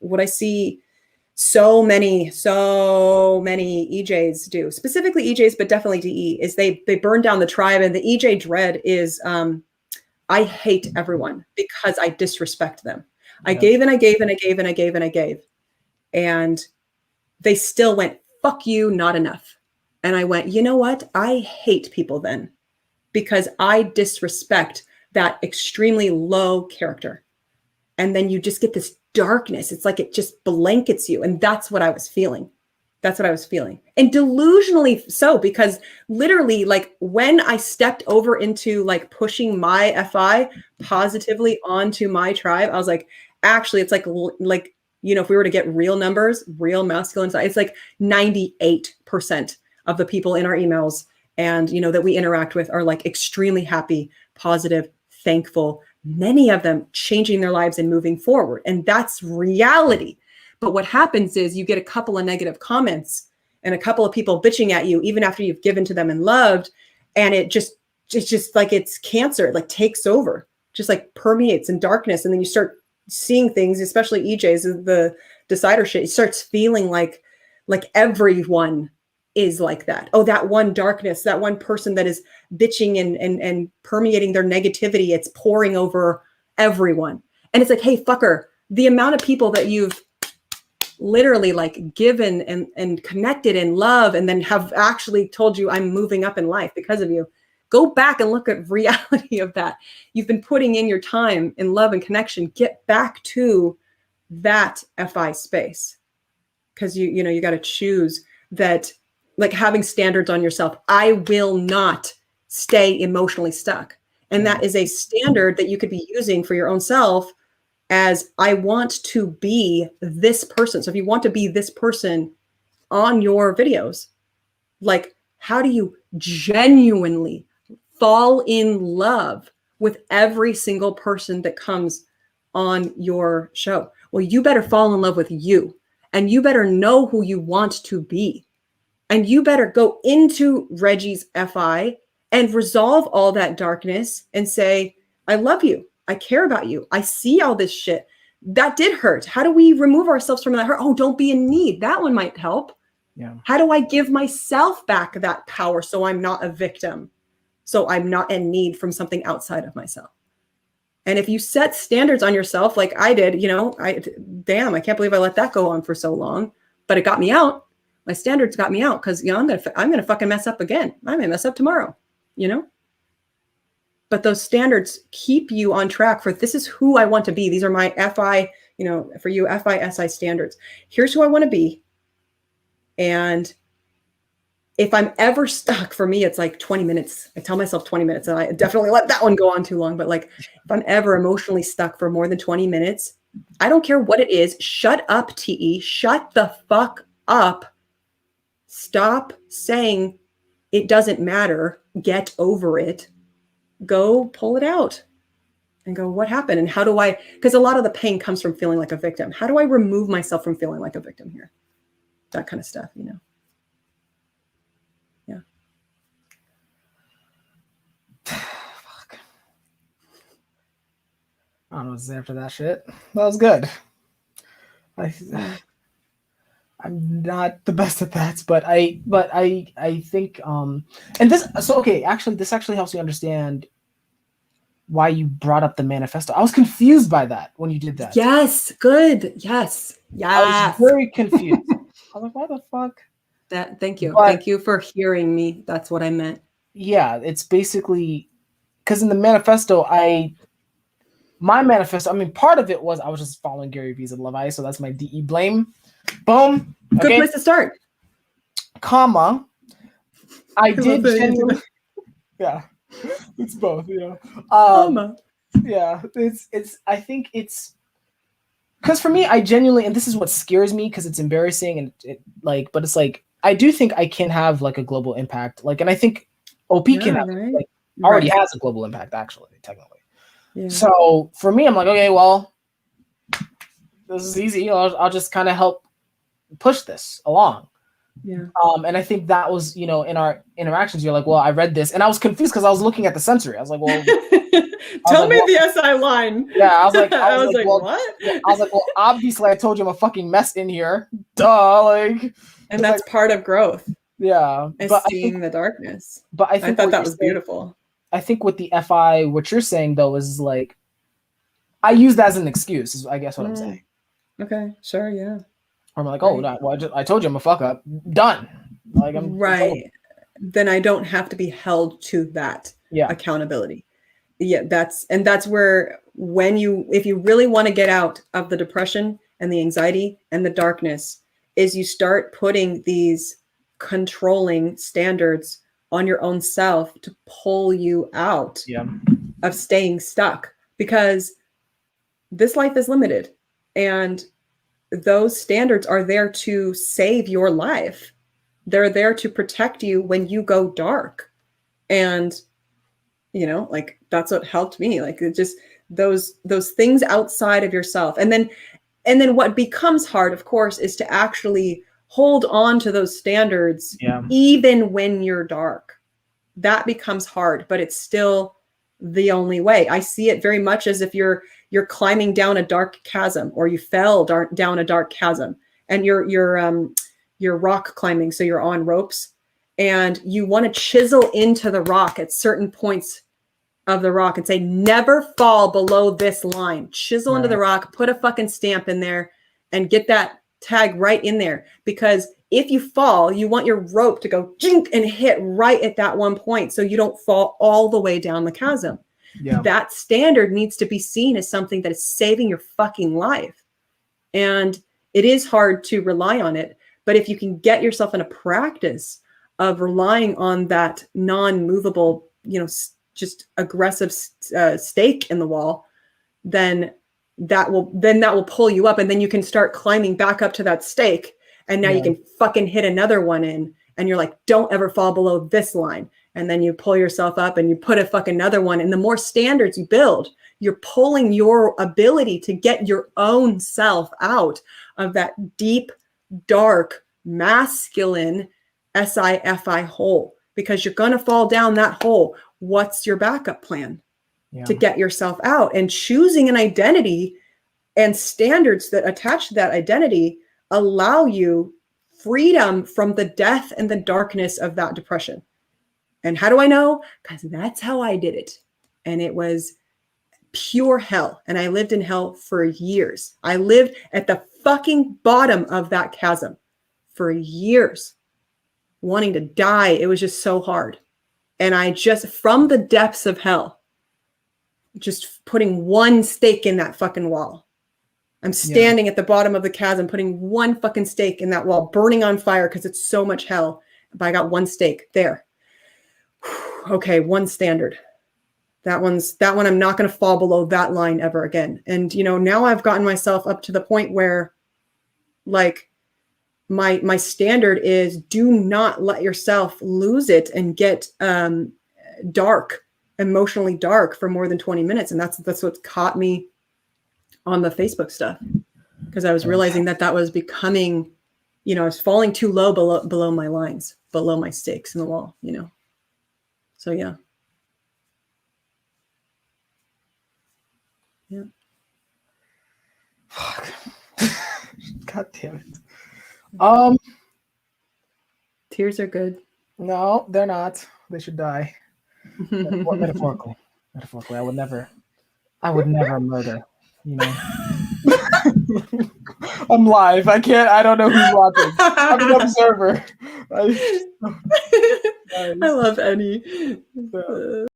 what I see so many EJs do, specifically EJs, but definitely DE, is they burn down the tribe. And the EJ dread is, I hate everyone because I disrespect them. Yeah. I gave and I gave and I gave and I gave and I gave. And they still went, fuck you, not enough. And I went, you know what? I hate people then because I disrespect that extremely low character. And then you just get this darkness. It's like it just blankets you. And that's what I was feeling. That's what I was feeling. And delusionally so, because literally, like, when I stepped over into like pushing my FI positively onto my tribe, I was like, actually, it's like, you know, if we were to get real numbers, real masculine side, it's like 98% of the people in our emails and, you know, that we interact with are like extremely happy, positive, thankful, many of them changing their lives and moving forward. And that's reality. But what happens is you get a couple of negative comments and a couple of people bitching at you, even after you've given to them and loved. And it's just like, it's cancer, it like takes over, just like permeates in darkness. And then you start seeing things, especially EJs, the decider shit, it starts feeling like everyone is like that. Oh, that one darkness, that one person that is bitching and permeating their negativity, it's pouring over everyone. And it's like, hey, fucker, the amount of people that you've literally like given and connected in love and then have actually told you I'm moving up in life because of you. Go back and look at reality of that. You've been putting in your time in love and connection. Get back to that FI space. Because you know, you got to choose that, like having standards on yourself. I will not stay emotionally stuck. And that is a standard that you could be using for your own self as I want to be this person. So if you want to be this person on your videos, like, how do you genuinely fall in love with every single person that comes on your show? Well, you better fall in love with you, and you better know who you want to be. And you better go into Reggie's FI and resolve all that darkness and say, I love you. I care about you. I see all this shit. That did hurt. How do we remove ourselves from that hurt? Oh, don't be in need. That one might help. Yeah. How do I give myself back that power so I'm not a victim? So I'm not in need from something outside of myself. And if you set standards on yourself, like I did, you know, I can't believe I let that go on for so long, but it got me out. My standards got me out because, you know, I'm gonna fucking mess up again. I may mess up tomorrow, you know. But those standards keep you on track for, this is who I want to be. These are my FI, you know, for you, FI, SI standards. Here's who I want to be. And if I'm ever stuck, for me, it's like 20 minutes. I tell myself 20 minutes, and I definitely let that one go on too long. But like, if I'm ever emotionally stuck for more than 20 minutes, I don't care what it is. Shut up, TE. Shut the fuck up. Stop saying it doesn't matter. Get over it. Go pull it out and go, what happened? And how do I, because a lot of the pain comes from feeling like a victim. How do I remove myself from feeling like a victim here? That kind of stuff, you know? Yeah. Fuck. I don't know what's after that shit. That was good. I'm not the best at that, but I think and this, so okay, actually this actually helps me understand why you brought up the manifesto. I was confused by that when you did that. Yes, good. Yes. I was very confused. I was like, why the fuck? Thank you. Thank you for hearing me. That's what I meant. Yeah, it's basically because in the manifesto, my manifesto, I mean, part of it was I was just following Gary V's Love Ice, so that's my DE blame. Boom. Good place to start. Comma. I did genuinely. Yeah, it's both. You know. Comma. Yeah, it's. I think it's because for me, I genuinely, and this is what scares me because it's embarrassing and it like, but it's like I do think I can have like a global impact, like, and I think OP can have like already has a global impact actually, technically. Yeah. So for me, I'm like, okay, well, this is easy. I'll just kind of help push this along. Yeah. And I think that was, you know, in our interactions, you're like, well, I read this and I was confused because I was looking at the sensory. I was like, well, Tell me well, the SI line. yeah, I was like, well, what? yeah, I was like, well, obviously, I told you I'm a fucking mess in here. Duh, like, And it's that's like, part of growth, yeah, is but seeing the darkness. I I think thought what that you're was saying, beautiful. I think with the FI, what you're saying though is like, I use that as an excuse. Is I guess what I'm saying. Okay, sure, yeah. I'm like, Right. oh, no, well, I told you I'm a fuck up. Done. Like I'm it's over. Right. Then I don't have to be held to that Yeah, accountability. Yeah, that's where, if you really want to get out of the depression and the anxiety and the darkness, is you start putting these controlling standards on your own self to pull you out yeah, of staying stuck, because this life is limited, and those standards are there to save your life. They're there to protect you when you go dark. And like, that's what helped me. Like, it just, those things outside of yourself. And then what becomes hard, of course, is to actually hold on to those standards, yeah, even when you're dark. That becomes hard, but it's still the only way. I see it very much as if you're climbing down a dark chasm, or you fell down a dark chasm, and you're rock climbing, so you're on ropes, and you want to chisel into the rock at certain points of the rock and say, never fall below this line. Chisel into the rock, put a fucking stamp in there, and get that tag right in there. Because if you fall, you want your rope to go jink and hit right at that one point, so you don't fall all the way down the chasm. yeah. That standard needs to be seen as something that is saving your fucking life. And it is hard to rely on it, but if you can get yourself in a practice of relying on that non-movable, just aggressive stake in the wall, then that will pull you up, and then you can start climbing back up to that stake, and now you can fucking hit another one in, and you're like, don't ever fall below this line. And then you pull yourself up and you put a fucking another one. And the more standards you build, you're pulling your ability to get your own self out of that deep, dark, masculine SIFI hole, because you're going to fall down that hole. What's your backup plan to get yourself out? And choosing an identity and standards that attach to that identity allow you freedom from the death and the darkness of that depression. And how do I know? Because that's how I did it. And it was pure hell. And I lived in hell for years. I lived at the fucking bottom of that chasm for years, wanting to die. It was just so hard. And I just, from the depths of hell, just putting one stake in that fucking wall. I'm standing at the bottom of the chasm, putting one fucking stake in that wall, burning on fire because it's so much hell. But I got one stake there. Okay, one standard. That one, I'm not going to fall below that line ever again. And, now I've gotten myself up to the point where, like, my standard is, do not let yourself lose it and get emotionally dark for more than 20 minutes. And that's what caught me on the Facebook stuff, because I was realizing that was becoming, I was falling too low below my lines, below my stakes in the wall, So yeah. Yeah. Fuck. God damn it. Tears are good. No, they're not. They should die. Metaphorically. Metaphorically. I would never murder, I'm live. I don't know who's watching. I'm an observer. I love Annie.